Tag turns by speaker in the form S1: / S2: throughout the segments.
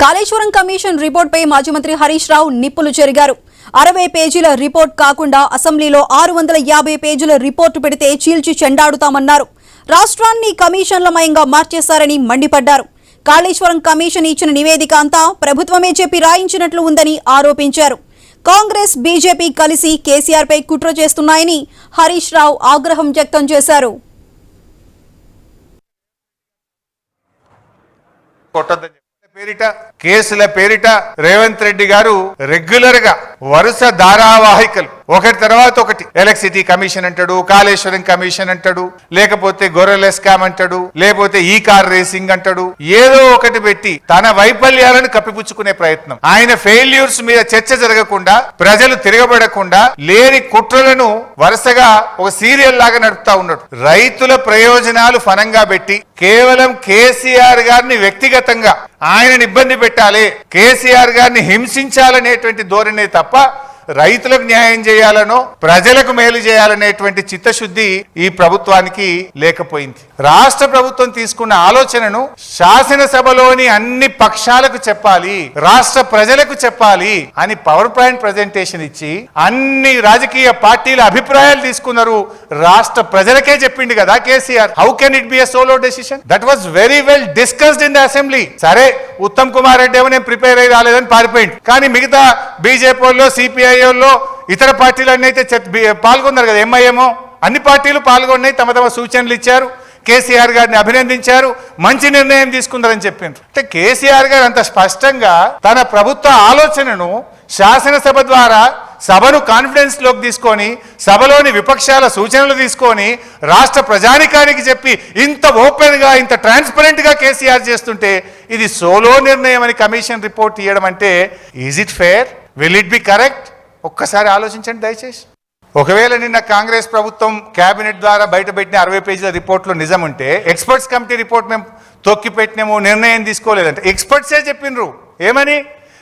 S1: Kaleshwaram commission report పై మాజీ మంత్రి హరీష్ రావు నిప్పులు చెరిగారు. 60 పేజీల రిపోర్ట్ కాకుండా అసెంబ్లీలో 650 పేజీల రిపోర్టు పెడితే చీల్చి చెండాడుతామన్నారు. రాష్ట్రాన్ని కమిషన్లమయంగా మార్చేశారని మండిపడ్డారు. కాళేశ్వరం కమిషన్ ఇచ్చిన నివేదిక అంతా ప్రభుత్వమే చెప్పి రాయించినట్లు ఉందని ఆరోపించారు. కాంగ్రెస్ బీజేపీ కలిసి కేసీఆర్ పై కుట్ర చేస్తున్నాయని హరీష్ రావు ఆగ్రహం వ్యక్తం చేశారు.
S2: కేసుల పేరిట రేవంత్ రెడ్డి గారు రెగ్యులర్ గా వరుస ధారావాహికలు ఒకటి తర్వాత ఒకటి ఎలక్ట్రిసిటీ కమిషన్ అంటాడు, కాళేశ్వరం కమిషన్ అంటాడు, లేకపోతే గొర్రెల స్కామ్ అంటాడు, లేకపోతే ఈ కార్ రేసింగ్ అంటాడు. ఏదో ఒకటి పెట్టి తన వైఫల్యాలను కప్పిపుచ్చుకునే ప్రయత్నం. ఆయన ఫెయిల్యూర్స్ మీద చర్చ జరగకుండా, ప్రజలు తిరగబడకుండా లేని కుట్రలను వరుసగా ఒక సీరియల్ లాగా నడుపుతా ఉన్నాడు. రైతుల ప్రయోజనాలు ఫనంగా పెట్టి కేవలం కేసీఆర్ గారిని వ్యక్తిగతంగా ఆయనని ఇబ్బంది పెట్టాలి, కేసీఆర్ గారిని హింసించాలనేటువంటి ధోరణే తప్ప రైతులకు న్యాయం చేయాలనో ప్రజలకు మేలు చేయాలనేటువంటి చిత్తశుద్ధి ఈ ప్రభుత్వానికి లేకపోయింది. రాష్ట్ర ప్రభుత్వం తీసుకున్న ఆలోచనను శాసనసభలోని అన్ని పక్షాలకు చెప్పాలి, రాష్ట్ర ప్రజలకు చెప్పాలి అని పవర్ పాయింట్ ప్రజెంటేషన్ ఇచ్చి అన్ని రాజకీయ పార్టీల అభిప్రాయాలు తీసుకున్నారు. రాష్ట్ర ప్రజలకే చెప్పింది కదా KCR. How can it be a solo decision? That was very well discussed in the assembly. సరే, ఉత్తమ్ కుమార్ రెడ్డి ఏమో నేను ప్రిపేర్ అయ్యి రాలేదని పారిపోయింది, కానీ మిగతా బీజేపీలో, సిపిఐలో, ఇతర పార్టీలన్నీ అయితే పాల్గొన్నారు కదా. ఎంఐఎంఓ అన్ని పార్టీలు పాల్గొన్నాయి, తమ తమ సూచనలు ఇచ్చారు, కేసీఆర్ గారిని అభినందించారు, మంచి నిర్ణయం తీసుకున్నారని చెప్పిండ్రు. అంటే కేసీఆర్ గారు అంత స్పష్టంగా తన ప్రభుత్వ ఆలోచనను శాసనసభ ద్వారా సభను కాన్ఫిడెన్స్ లోకి తీసుకొని, సభలోని విపక్షాల సూచనలు తీసుకొని రాష్ట్ర ప్రజానికానికి చెప్పి ఇంత ఓపెన్ గా, ఇంత ట్రాన్స్పరెంట్ గా కేసీఆర్ చేస్తుంటే ఇది సోలో నిర్ణయం అని కమిషన్ రిపోర్ట్ ఇవ్వడం అంటే is it fair? Will it be correct? ఒక్కసారి ఆలోచించండి దయచేసి. ఒకవేళ నిన్న కాంగ్రెస్ ప్రభుత్వం కేబినెట్ ద్వారా బయటపెట్టిన 60 పేజీల రిపోర్ట్లో నిజం ఉంటే, ఎక్స్పర్ట్స్ కమిటీ రిపోర్ట్ మేము తొక్కిపెట్టినాము, నిర్ణయం తీసుకోలేదంటే ఎక్స్పర్ట్సే చెప్పినరు ఏమని?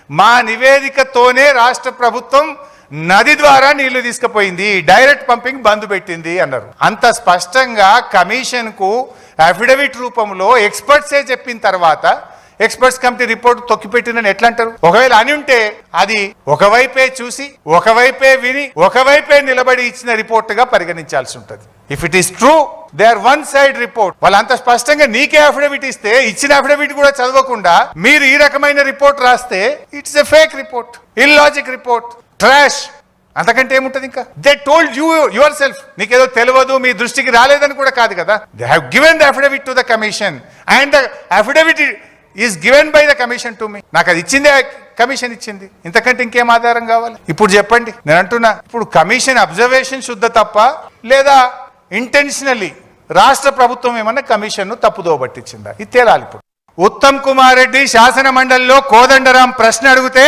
S2: మా నివేదికతోనే రాష్ట్ర ప్రభుత్వం నది ద్వారా నీళ్లు తీసుకుపోయింది, డైరెక్ట్ పంపింగ్ బంద్ పెట్టింది అన్నారు. అంత స్పష్టంగా కమిషన్ కు అఫిడవిట్ రూపంలో ఎక్స్పర్ట్సే చెప్పిన తర్వాత ఎక్స్పర్ట్స్ కమిటీ రిపోర్ట్ తొక్కిపెట్టినని ఎట్లా అంటారు? ఒకవేళ అని ఉంటే అది ఒకవైపే చూసి, ఒకవైపే విని, ఒకవైపే నిలబడి ఇచ్చిన రిపోర్ట్ గా పరిగణించాల్సి ఉంటుంది. If it is true, they are one side report. వాళ్ళు అంత స్పష్టంగా నీకే అఫిడవిట్ ఇస్తే, ఇచ్చిన అఫిడవిట్ కూడా చదవకుండా మీరు ఈ రకమైన రిపోర్ట్ రాస్తే it's a fake report, illogic report, trash. అంతకంటే ఏముంటది ఇంకా? They told you yourself. నీకేదో తెలియదు, మీ దృష్టికి రాలేదని కూడా కాదు కదా. They have given the affidavit to the commission and the affidavit is given by the commission to me. నాకు అది ఇచ్చిందే కమిషన్ ఇచ్చింది, ఇంతకంటే ఇంకేం ఆధారం కావాలి? ఇప్పుడు చెప్పండి. నేను అంటున్నా, ఇప్పుడు కమిషన్ అబ్జర్వేషన్ శుద్ధ తప్ప, లేదా ఇంటెన్షనల్లీ రాష్ట్ర ప్రభుత్వం ఏమన్నా కమిషన్ ను తప్పుదో పట్టించిందా? ఇది తేలాలి. ఇప్పుడు ఉత్తమ్ కుమార్ రెడ్డి శాసన మండలిలో కోదండరాం ప్రశ్న అడిగితే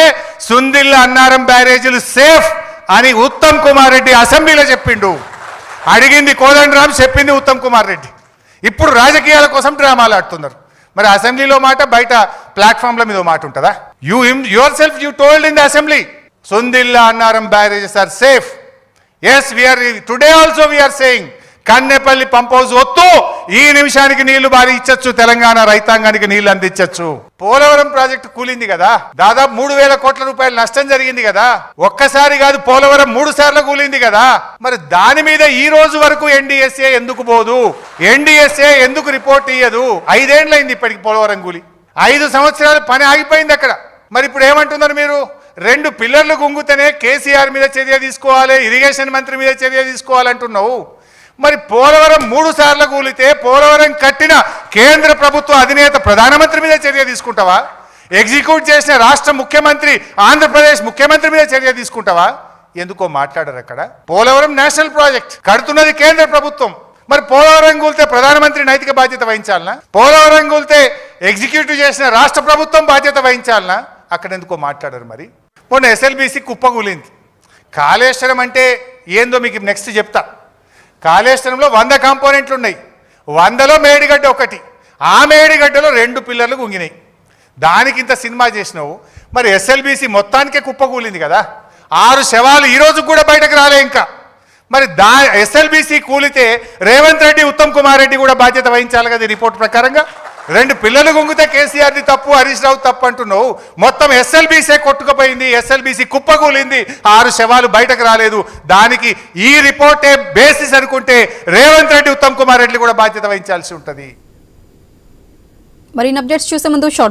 S2: సుందిల్ల అన్నారం బ్యారేజీలు సేఫ్ అని ఉత్తమ్ కుమార్ రెడ్డి అసెంబ్లీలో చెప్పిండు. అడిగింది కోదండరాం, చెప్పింది ఉత్తమ్ కుమార్ రెడ్డి. ఇప్పుడు రాజకీయాల కోసం డ్రామాలు ఆడుతున్నారు. మరి అసెంబ్లీలో మాట, బయట ప్లాట్ఫామ్ల మీద మాట ఉంటుందా? Yourself you told in the assembly Sundilla Annaram barrages are safe. Yes, we're today also we're saying Kannepalli pump house వద్దు, ఈ నిమిషానికి నీళ్లు బారి ఇచ్చచ్చు, తెలంగాణ రైతాంగానికి నీళ్లు అందించచ్చు. పోలవరం ప్రాజెక్టు కూలింది కదా, దాదాపు 3,000 కోట్ల రూపాయల నష్టం జరిగింది కదా. ఒక్కసారి కాదు, పోలవరం 3 సార్లు కూలింది కదా. మరి దాని మీద ఈ రోజు వరకు ఎన్డీఎస్ఏ ఎందుకు పోదు? ఎన్డీఎస్ఏ ఎందుకు రిపోర్ట్ ఇయ్యదు? 5 ఏళ్లైంది ఇప్పటికి పోలవరం కూలి. 5 సంవత్సరాలు పని ఆగిపోయింది అక్కడ. మరి ఇప్పుడు ఏమంటున్నారు మీరు? 2 పిల్లర్లు గుంగుతేనే కేసీఆర్ మీద చర్య తీసుకోవాలి, ఇరిగేషన్ మంత్రి మీద చర్య తీసుకోవాలంటున్నావు. మరి పోలవరం 3 సార్లు కూలితే పోలవరం కట్టిన కేంద్ర ప్రభుత్వ అధినేత ప్రధానమంత్రి మీద చర్య తీసుకుంటావా? ఎగ్జిక్యూట్ చేసిన రాష్ట్ర ముఖ్యమంత్రి, ఆంధ్రప్రదేశ్ ముఖ్యమంత్రి మీద చర్య తీసుకుంటావా? ఎందుకో మాట్లాడరు అక్కడ. పోలవరం నేషనల్ ప్రాజెక్ట్, కడుతున్నది కేంద్ర ప్రభుత్వం. మరి పోలవరం కూలితే ప్రధానమంత్రి నైతిక బాధ్యత వహించాలనా? పోలవరం కూలితే ఎగ్జిక్యూటివ్ చేసిన రాష్ట్ర ప్రభుత్వం బాధ్యత వహించాలనా? అక్కడ ఎందుకో మాట్లాడరు. మరి మొన్న ఎస్ఎల్బీసీ కుప్పకూలింది. కాళేశ్వరం అంటే ఏందో మీకు నెక్స్ట్ చెప్తా. కాళేశ్వరంలో 100 కాంపోనెంట్లు ఉన్నాయి. 100లో మేడిగడ్డ ఒకటి. ఆ మేడిగడ్డలో 2 పిల్లర్లు గుంగినాయి. దానికి ఇంత సినిమా చేసినావు. మరి ఎస్ఎల్బీసీ మొత్తానికే కుప్పకూలింది కదా. 6 శవాలు ఈ రోజు కూడా బయటకు రాలే ఇంకా. మరి ఎస్ఎల్బీసీ కూలితే రేవంత్ రెడ్డి, ఉత్తమ్ కుమార్ రెడ్డి కూడా బాధ్యత వహించాలి కదా రిపోర్ట్ ప్రకారంగా. 2 పిల్లలు గుంగితే కేసీఆర్ది తప్పు, హరీష్ రావు తప్పు అంటున్నావు. మొత్తం ఎస్ఎల్బీసీ కొట్టుకుపోయింది, ఎస్ఎల్బీసీ కుప్పకూలింది, 6 శవాలు బయటకు రాలేదు. దానికి ఈ రిపోర్టే బేసిస్ అనుకుంటే రేవంత్ రెడ్డి, ఉత్తమ్ కుమార్ రెడ్డి కూడా బాధ్యత వహించాల్సి ఉంటుంది.
S1: మరిన్ని అప్డేట్స్ చూసే ముందు షార్ట్